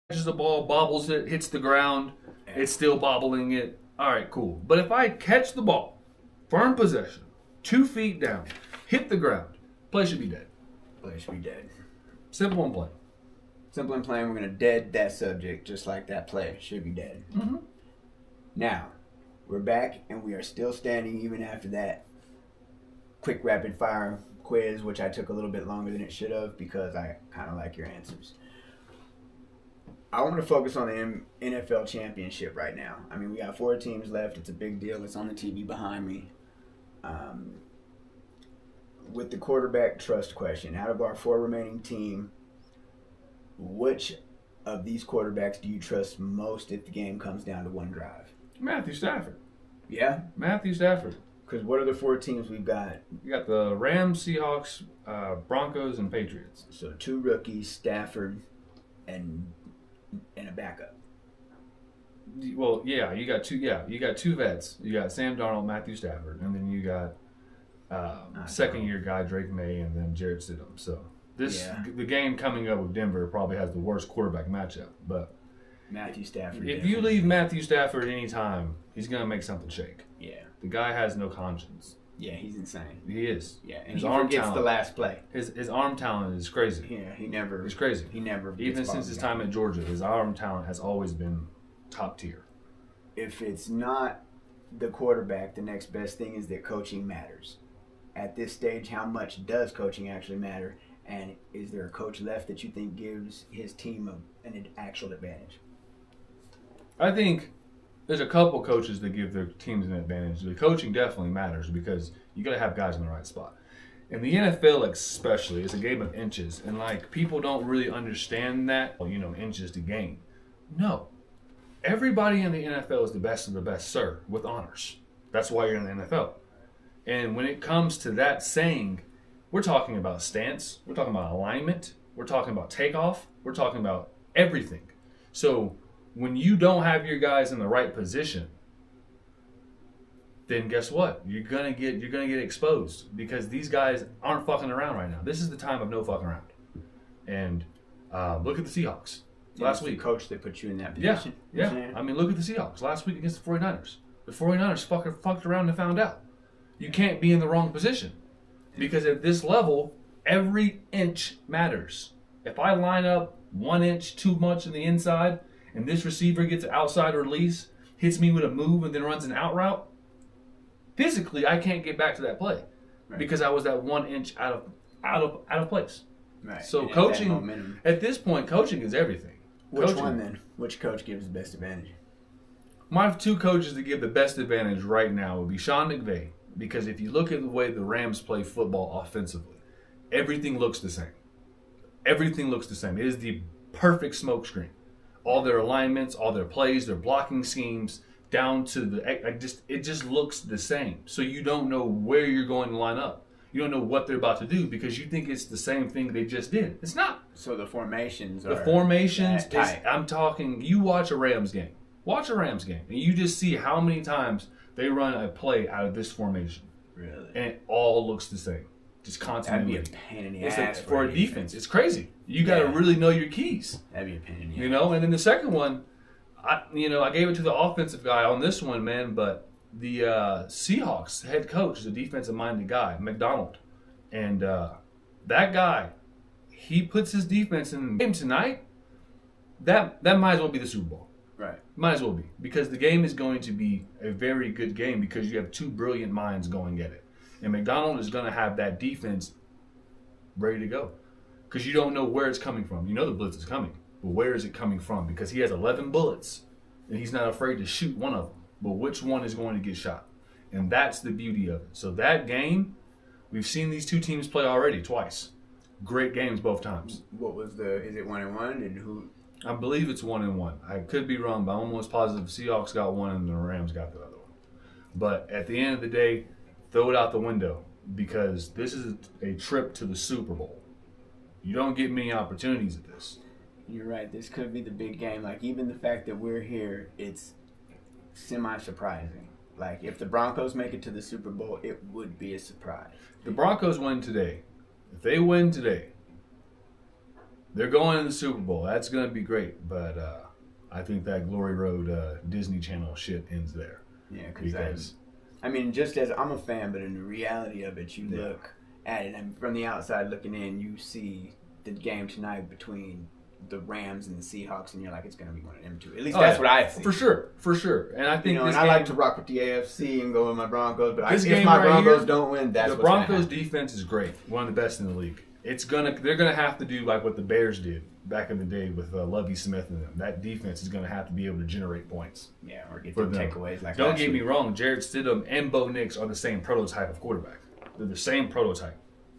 catches the ball, bobbles it, hits the ground, it's still bobbling it. All right, cool. But if I catch the ball, firm possession, 2 feet down, hit the ground, play should be dead. Play should be dead. Simple and plain. Simple and plain, we're going to dead that subject just like that play should be dead. Mm-hmm. Now, we're back and we are still standing even after that quick rapid fire quiz, which I took a little bit longer than it should have because I kind of like your answers. I want to focus on the NFL championship right now. I mean, we got 4 teams left. It's a big deal. It's on the TV behind me. With the quarterback trust question, out of our 4 remaining team, which of these quarterbacks do you trust most if the game comes down to one drive? Matthew Stafford. Yeah? Matthew Stafford. Because what are the 4 teams we've got? You got the Rams, Seahawks, Broncos, and Patriots. So 2 rookies, Stafford, and a backup. Well, yeah, you got 2. Yeah, you got 2 vets. You got Sam Darnold, Matthew Stafford, and then you got second-year guy Drake May, and then Jarrett Stidham. So the game coming up with Denver probably has the worst quarterback matchup. But Matthew Stafford. If you leave Matthew Stafford any time, he's gonna make something shake. Yeah. The guy has no conscience. Yeah, he's insane. He is. Yeah, and he forgets the last play. His arm talent is crazy. Yeah, he never. He's crazy. He never. Even since his time at Georgia, his arm talent has always been top tier. If it's not the quarterback, the next best thing is that coaching matters. At this stage, how much does coaching actually matter? And is there a coach left that you think gives his team an actual advantage? I think there's a couple coaches that give their teams an advantage. The coaching definitely matters because you got to have guys in the right spot. In the NFL especially, it's a game of inches. And, people don't really understand that, inches to gain. No. Everybody in the NFL is the best of the best, sir, with honors. That's why you're in the NFL. And when it comes to that saying, we're talking about stance, we're talking about alignment, we're talking about takeoff, we're talking about everything. So when you don't have your guys in the right position, then guess what? You're gonna get exposed because these guys aren't fucking around right now. This is the time of no fucking around. And look at the Seahawks last week. The coach that put you in that position. Yeah. I mean, look at the Seahawks last week against the 49ers. The 49ers fucked around and found out. You can't be in the wrong position because at this level, every inch matters. If I line up 1 inch too much in the inside and this receiver gets an outside release, hits me with a move and then runs an out route, physically I can't get back to that play because I was that 1 inch out of place. Right. So and coaching at this point, coaching is everything. Which one then? Which coach gives the best advantage? My 2 coaches that give the best advantage right now would be Sean McVay. Because if you look at the way the Rams play football offensively, everything looks the same. Everything looks the same. It is the perfect smokescreen. All their alignments, all their plays, their blocking schemes, down to it just looks the same. So you don't know where you're going to line up. You don't know what they're about to do because you think it's the same thing they just did. It's not. So the formations I'm talking, you watch a Rams game. Watch a Rams game, and you just see how many times they run a play out of this formation. Really? And it all looks the same. Just constantly. That'd be a pain in the ass. For a defense. It's crazy. You got to really know your keys. That'd be a pain in the ass. And then the second one, I gave it to the offensive guy on this one, man, but the Seahawks head coach is a defensive-minded guy, McDonald. And that guy, he puts his defense in the game tonight, that might as well be the Super Bowl. Right. Might as well be. Because the game is going to be a very good game because you have 2 brilliant minds going at it. And McDonald is going to have that defense ready to go. Because you don't know where it's coming from. You know the blitz is coming. But where is it coming from? Because he has 11 bullets. And he's not afraid to shoot one of them. But which one is going to get shot? And that's the beauty of it. So that game, we've seen these 2 teams play already twice. Great games both times. What was is it 1-1? And who... I believe it's 1-1. I could be wrong, but I'm almost positive Seahawks got 1 and the Rams got the other one. But at the end of the day, throw it out the window because this is a trip to the Super Bowl. You don't get many opportunities at this. You're right. This could be the big game. Even the fact that we're here, it's semi-surprising. If the Broncos make it to the Super Bowl, it would be a surprise. The Broncos win today. If they win today, They're going in the Super Bowl. That's going to be great. But I think that Glory Road Disney Channel shit ends there. Yeah, because I mean, just as I'm a fan, but in the reality of it, you look at it, and from the outside looking in, you see the game tonight between the Rams and the Seahawks, and you're like, it's going to be one of them two. At least that's what I see. For sure. And I think and I like to rock with the AFC and go with my Broncos, but if my Broncos don't win, that's the Broncos defense is great, one of the best in the league. They're gonna have to do like what the Bears did back in the day with Lovie Smith and them. That defense is gonna have to be able to generate points. Yeah, or get them takeaways like that. Don't get me wrong, Jarrett Stidham and Bo Nix are the same prototype of quarterback. They're the same prototype,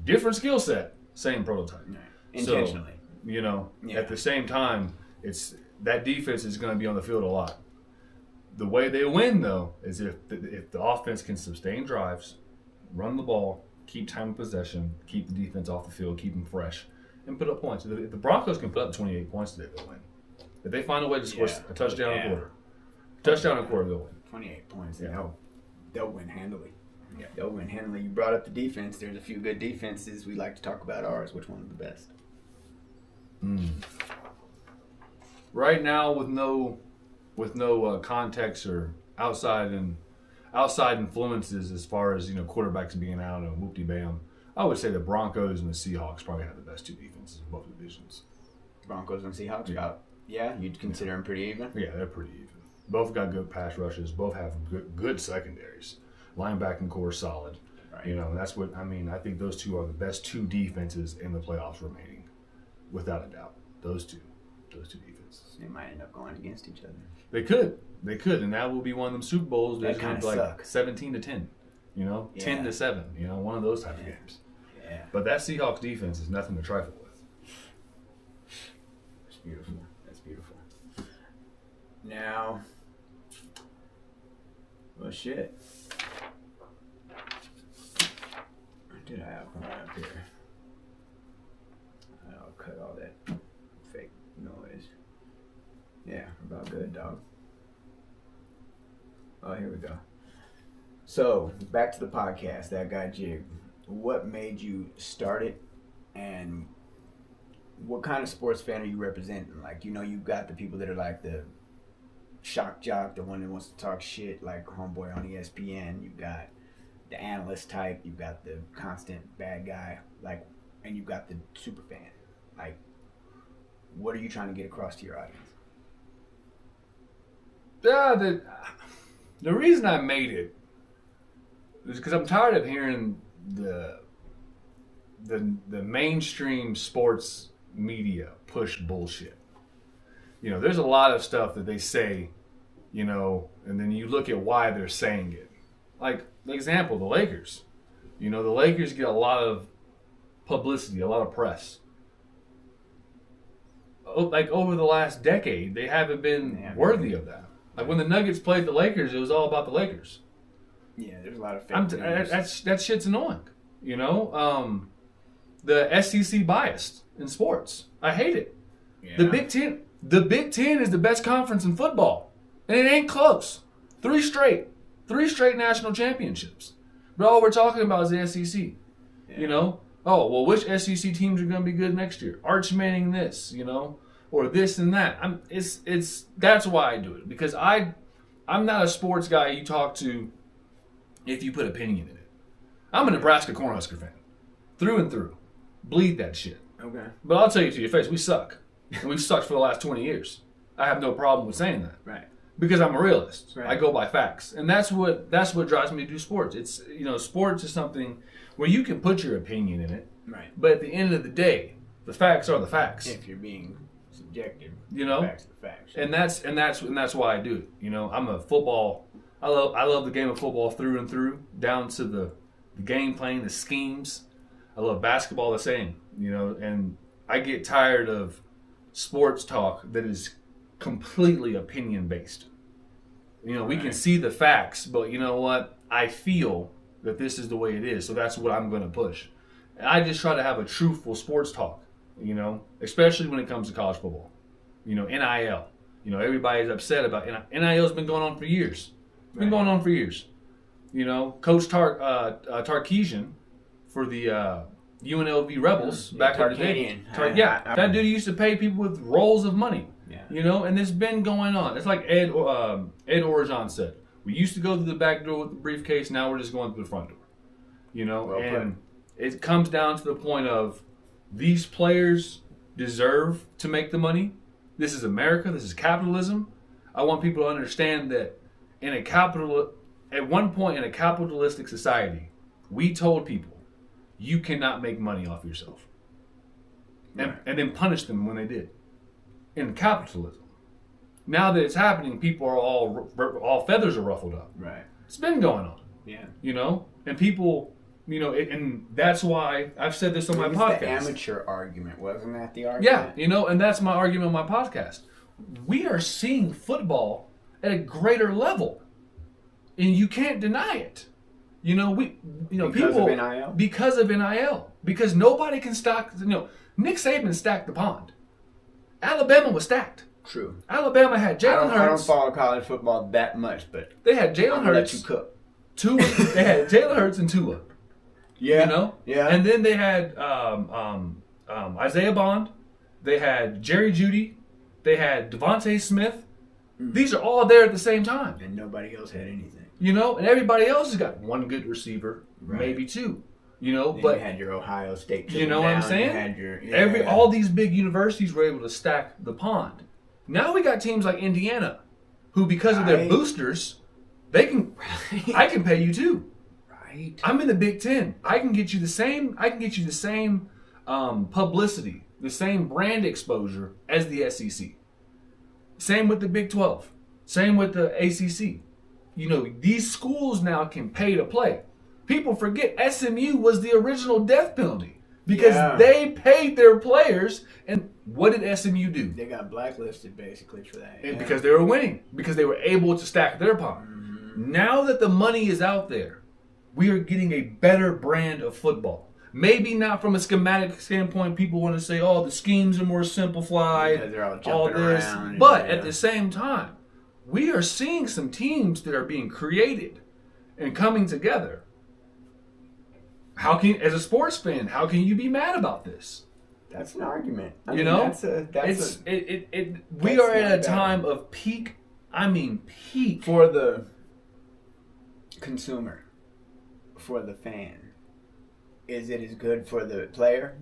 different skill set, same prototype. Yeah. Intentionally. So, at the same time, it's that defense is going to be on the field a lot. The way they win, though, is if the offense can sustain drives, run the ball, keep time of possession, keep the defense off the field, keep them fresh, and put up points. If the Broncos can put up 28 points today, they'll win. If they find a way to score a touchdown a quarter, they'll win. 28 points, they'll win handily. Yeah, they'll win handily. You brought up the defense. There's a few good defenses. We like to talk about ours. Which one's the best? Right now, with no context or outside influences as far as quarterbacks being out and whoop de bam, I would say the Broncos and the Seahawks probably have the best two defenses in both divisions. Broncos and Seahawks, you'd consider them pretty even. Yeah, they're pretty even. Both got good pass rushes. Both have good secondaries. Linebacking core solid. Right. That's what I mean. I think those two are the best two defenses in the playoffs remaining, without a doubt. Those two defenses. They might end up going against each other. They could, and that will be one of them Super Bowls. That kind of like 17-10, 10-7, one of those type of games. Yeah. But that Seahawks defense is nothing to trifle with. It's beautiful. That's beautiful. Now, well, shit. What did I have up here? I'll cut all that fake noise. Yeah, about good, dog. Oh, here we go. So, back to the podcast, That Guy Jig. What made you start it, and what kind of sports fan are you representing? Like, you've got the people that are like the shock jock, the one that wants to talk shit, like homeboy on ESPN. You've got the analyst type. You've got the constant bad guy, and you've got the super fan. Like, what are you trying to get across to your audience? The reason I made it is because I'm tired of hearing the mainstream sports media push bullshit. There's a lot of stuff that they say, and then you look at why they're saying it. Like, the example, the Lakers. The Lakers get a lot of publicity, a lot of press. Like, over the last decade, they haven't been worthy of that. Like, when the Nuggets played the Lakers, it was all about the Lakers. Yeah, there's a lot of fake news. That shit's annoying. The SEC biased in sports. I hate it. Yeah. The Big Ten is the best conference in football, and it ain't close. Three straight national championships. But all we're talking about is the SEC. Yeah. Oh, well, which SEC teams are going to be good next year? Arch Manning this, or this and that. That's why I do it, because I'm not a sports guy you talk to if you put opinion in it. I'm a Nebraska Cornhusker fan, through and through. Bleed that shit. Okay. But I'll tell you to your face, we suck. And we've sucked for the last 20 years. I have no problem with saying that. Right. Because I'm a realist. Right. I go by facts. And that's what drives me to do sports. It's, sports is something where you can put your opinion in it. Right. But at the end of the day, the facts are the facts. If you're being subjective, the facts are the facts. And that's why I do it. I'm a football. I love the game of football through and through, down to the game playing, the schemes. I love basketball the same, and I get tired of sports talk that is completely opinion based. We can see the facts, but you know what? I feel that this is the way it is, so that's what I'm going to push. And I just try to have a truthful sports talk, especially when it comes to college football. NIL. Everybody's upset about NIL's been going on for years. It's been going on for years. Coach Tarkisian for the UNLV Rebels back in the day. Tarkanian. That dude used to pay people with rolls of money. Yeah. You know, and it's been going on. It's like Ed Orgeron said. We used to go through the back door with the briefcase. Now we're just going through the front door. You know, Well and it comes down to the point of these players deserve to make the money. This is America. This is capitalism. I want people to understand that at one point in a capitalistic society, we told people, you cannot make money off yourself. And then punish them when they did. In capitalism. Now that it's happening, people are all feathers are ruffled up. Right. It's been going on. Yeah. You know? And people, you know, and that's why I've said this on my podcast. The amateur argument, wasn't that the argument? Yeah, you know, and that's my argument on my podcast. We are seeing football at a greater level. And you can't deny it. You know, Because of NIL? Because of NIL. Because nobody can stack, Nick Saban stacked the pond. Alabama was stacked. True. Alabama had Jalen Hurts. I don't follow college football that much, but they had Jalen Hurts. Let you cook. They had Jalen Hurts and Tua. Yeah. You know? Yeah. And then they had Isaiah Bond. They had Jerry Jeudy. They had Devontae Smith. These are all there at the same time. And nobody else had anything. You know? And everybody else has got one good receiver, maybe two. You know? Then but you had your Ohio State. You know what I'm saying? You had your, all these big universities were able to stack the pond. Now we got teams like Indiana, who because of their boosters, they can. I can pay you too. Right. I'm in the Big Ten. I can get you the same. I can get you the same publicity, the same brand exposure as the SEC. Same with the Big 12. Same with the ACC. You know, these schools now can pay to play. People forget SMU was the original death penalty because they paid their players. And what did SMU do? They got blacklisted basically for that. And because they were winning, because they were able to stack their pond. Mm-hmm. Now that the money is out there, we are getting a better brand of football. Maybe not from a schematic standpoint. People want to say, "Oh, the schemes are more simplified." Because they're all jumping around. But at the same time, we are seeing some teams that are being created and coming together. As a sports fan, how can you be mad about this? That's an argument. I mean, we are at a time of peak. I mean, peak for the consumer, for the fan. Is it as good for the player?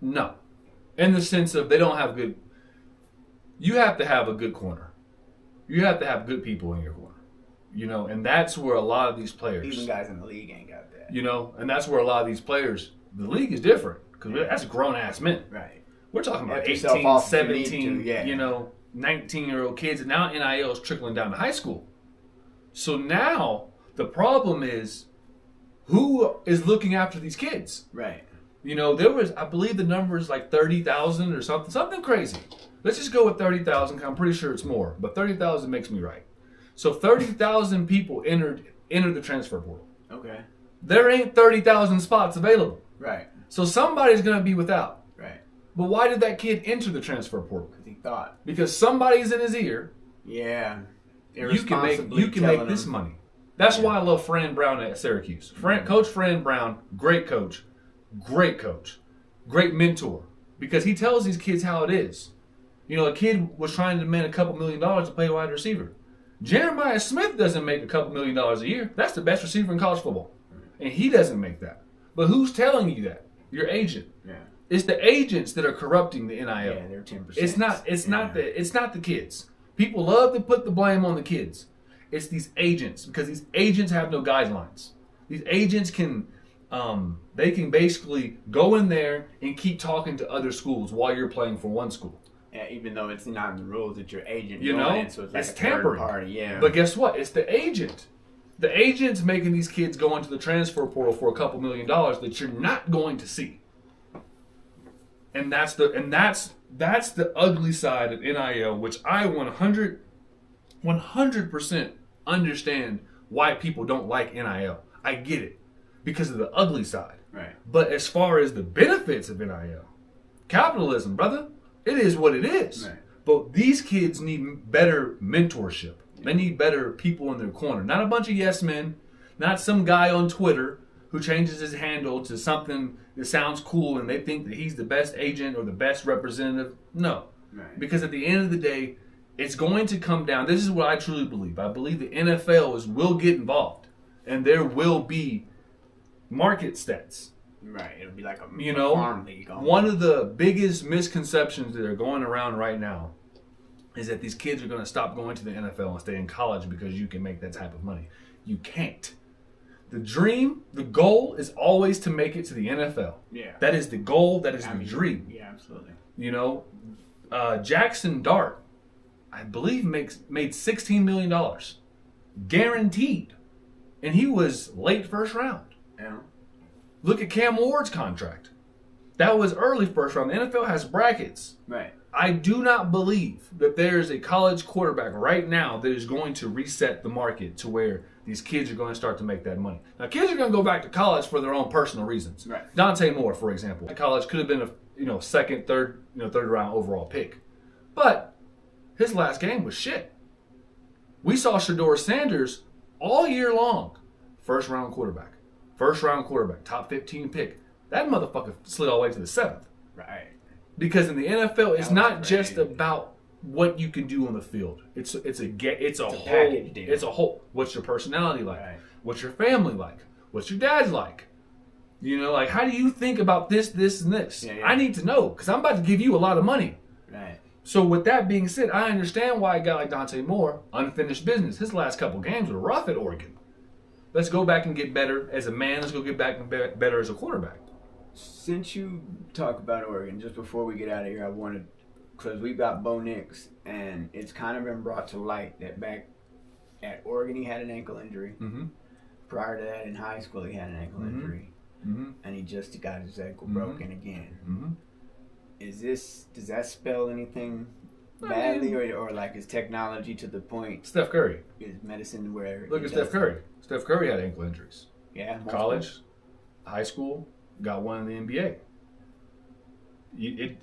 No, in the sense of they don't have good. You have to have a good corner. You have to have good people in your corner. You know, and that's where a lot of these players, even guys in the league, ain't got that. You know, and that's where a lot of these players. The league is different because that's grown-ass men. Right. We're talking about 18, 17, 19-year-old kids. And now NIL is trickling down to high school. So now the problem is who is looking after these kids? Right. You know, there was, I believe the number is like 30,000 or something crazy. Let's just go with 30,000 because I'm pretty sure it's more. But 30,000 makes me right. So 30,000 people entered the transfer portal. Okay. There ain't 30,000 spots available. Right. So somebody's going to be without. Right. But why did that kid enter the transfer portal? Because he thought. Because somebody's in his ear. Yeah. You can make this money. That's why I love Fran Brown at Syracuse. Coach Fran Brown, great coach. Great coach. Great mentor. Because he tells these kids how it is. You know, a kid was trying to demand a couple $1 million to play wide receiver. Jeremiah Smith doesn't make a couple $1 million a year. That's the best receiver in college football. And he doesn't make that. But who's telling you that? Your agent. Yeah. It's the agents that are corrupting the NIL. Yeah, they're 10%. It's not the kids. People love to put the blame on the kids. It's these agents because these agents have no guidelines. These agents can they can basically go in there and keep talking to other schools while you're playing for one school. Yeah, even though it's not in the rules that your agent so it's like it's tampering. Party, yeah. But guess what? It's the agent. The agent's making these kids go into the transfer portal for a couple $1 million that you're not going to see. And that's the ugly side of NIL, which I 100% understand why people don't like NIL. I get it because of the ugly side. Right. But as far as the benefits of NIL, capitalism, brother, it is what it is. Right. But these kids need better mentorship. They need better people in their corner. Not a bunch of yes men, not some guy on Twitter who changes his handle to something that sounds cool and they think that he's the best agent or the best representative. No. Right. Because at the end of the day, it's going to come down. This is what I truly believe. I believe the NFL will get involved. And there will be market stats. Right. It'll be like a farm league. One of the biggest misconceptions that are going around right now is that these kids are going to stop going to the NFL and stay in college because you can make that type of money. You can't. The dream, the goal is always to make it to the NFL. Yeah. That is the goal. That is the dream. Yeah, absolutely. Jackson Dart, I believe, made $16 million. Guaranteed. And he was late first round. Yeah. Look at Cam Ward's contract. That was early first round. The NFL has brackets. Right. I do not believe that there's a college quarterback right now that is going to reset the market to where these kids are going to start to make that money. Now, kids are going to go back to college for their own personal reasons. Right. Dante Moore, for example, college could have been a second, third round overall pick, but his last game was shit. We saw Shedeur Sanders all year long, first round quarterback, top 15 pick. That motherfucker slid all the way to the 7th. Right. Because in the NFL, it's not just about what you can do on the field. It's a whole. What's your personality like? Right. What's your family like? What's your dad's like? How do you think about this, and this? Yeah. I need to know because I'm about to give you a lot of money. Right. So with that being said, I understand why a guy like Dante Moore, unfinished business. His last couple games were rough at Oregon. Let's go back and get better as a man. Let's go get back and better as a quarterback. Since you talk about Oregon, just before we get out of here, I wanted, because we've got Bo Nix, and it's kind of been brought to light that back at Oregon he had an ankle injury. Mm-hmm. Prior to that, in high school, he had an ankle injury, and he just got his ankle broken again. Mm-hmm. Does that spell anything badly, or like is technology to the point? Steph Curry. Is medicine where? Look at Steph Curry. Steph Curry had ankle injuries. Yeah. College, high school, got one in the NBA.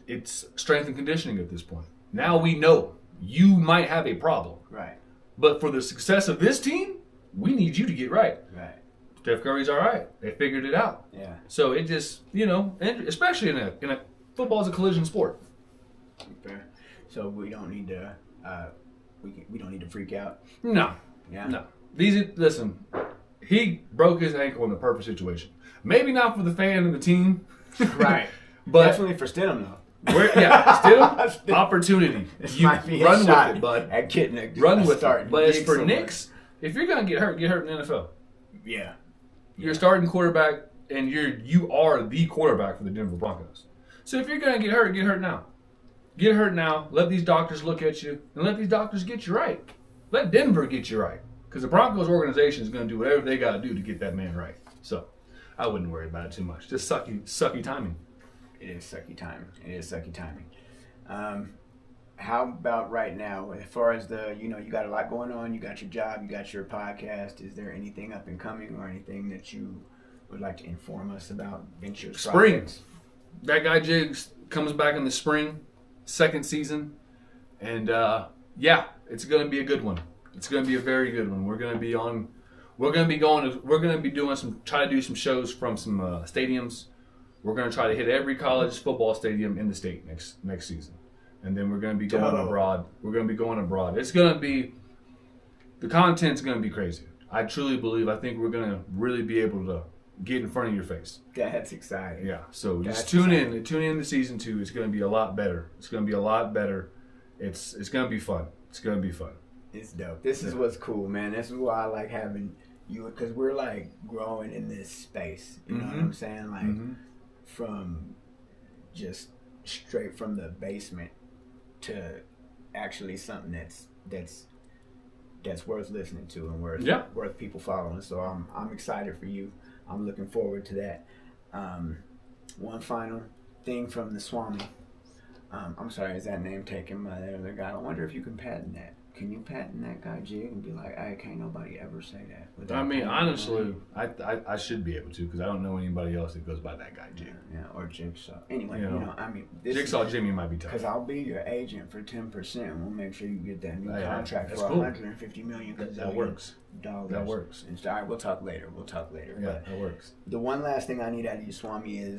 It's strength and conditioning at this point. Now we know you might have a problem. Right. But for the success of this team, we need you to get right. Right. Steph Curry's all right. They figured it out. Yeah. So it just, and especially in a football is a collision sport. Fair. So we don't need to we don't need to freak out. No. Yeah. No. Listen, he broke his ankle in the perfect situation. Maybe not for the fan and the team. Right. But definitely for Stidham though. Stidham, opportunity. You run with it, bud. At getting a run with start. it. But as for Knicks, if you're gonna get hurt in the NFL. Yeah. You're starting quarterback, and you are the quarterback for the Denver Broncos. So if you're gonna get hurt now. Get hurt now. Let these doctors look at you, and let these doctors get you right. Let Denver get you right, because the Broncos organization is gonna do whatever they gotta do to get that man right. So I wouldn't worry about it too much. Just sucky timing. It is sucky timing. How about right now, as far as you got a lot going on, you got your job, you got your podcast. Is there anything up and coming or anything that you would like to inform us about ventures? Spring. Projects? That Guy Jigs comes back in the spring, second season. And it's going to be a good one. It's going to be a very good one. We're going to be try to do some shows from some stadiums. We're going to try to hit every college football stadium in the state next season. And then we're going to be going abroad. It's going to be, the content's going to be crazy. I truly believe, I think we're going to really be able to get in front of your face. That's exciting. Yeah, so just tune in to season 2. It's going to be a lot better. It's going to be fun. It's dope. This is what's cool, man. This is why I like having you, because we're like growing in this space. You know what I'm saying? Like from just straight from the basement to actually something that's worth listening to and worth people following. So I'm excited for you. I'm looking forward to that. One final thing from the Swami. I'm sorry, is that name taken by the other guy? I wonder if you can patent that. can you patent that guy jig and be like, I can't nobody ever say that? I mean, honestly, I should be able to because I don't know anybody else that goes by that guy Jig. Yeah, or Jigsaw. Anyway, You I mean, Jigsaw Jimmy might be tough. Because I'll be your agent for 10%. We'll make sure you get that new Yeah, contract that's for cool. $150 million. That works. Dollars. That works. And all right, we'll talk later. Yeah, that works. The one last thing I need out of you, Swami, is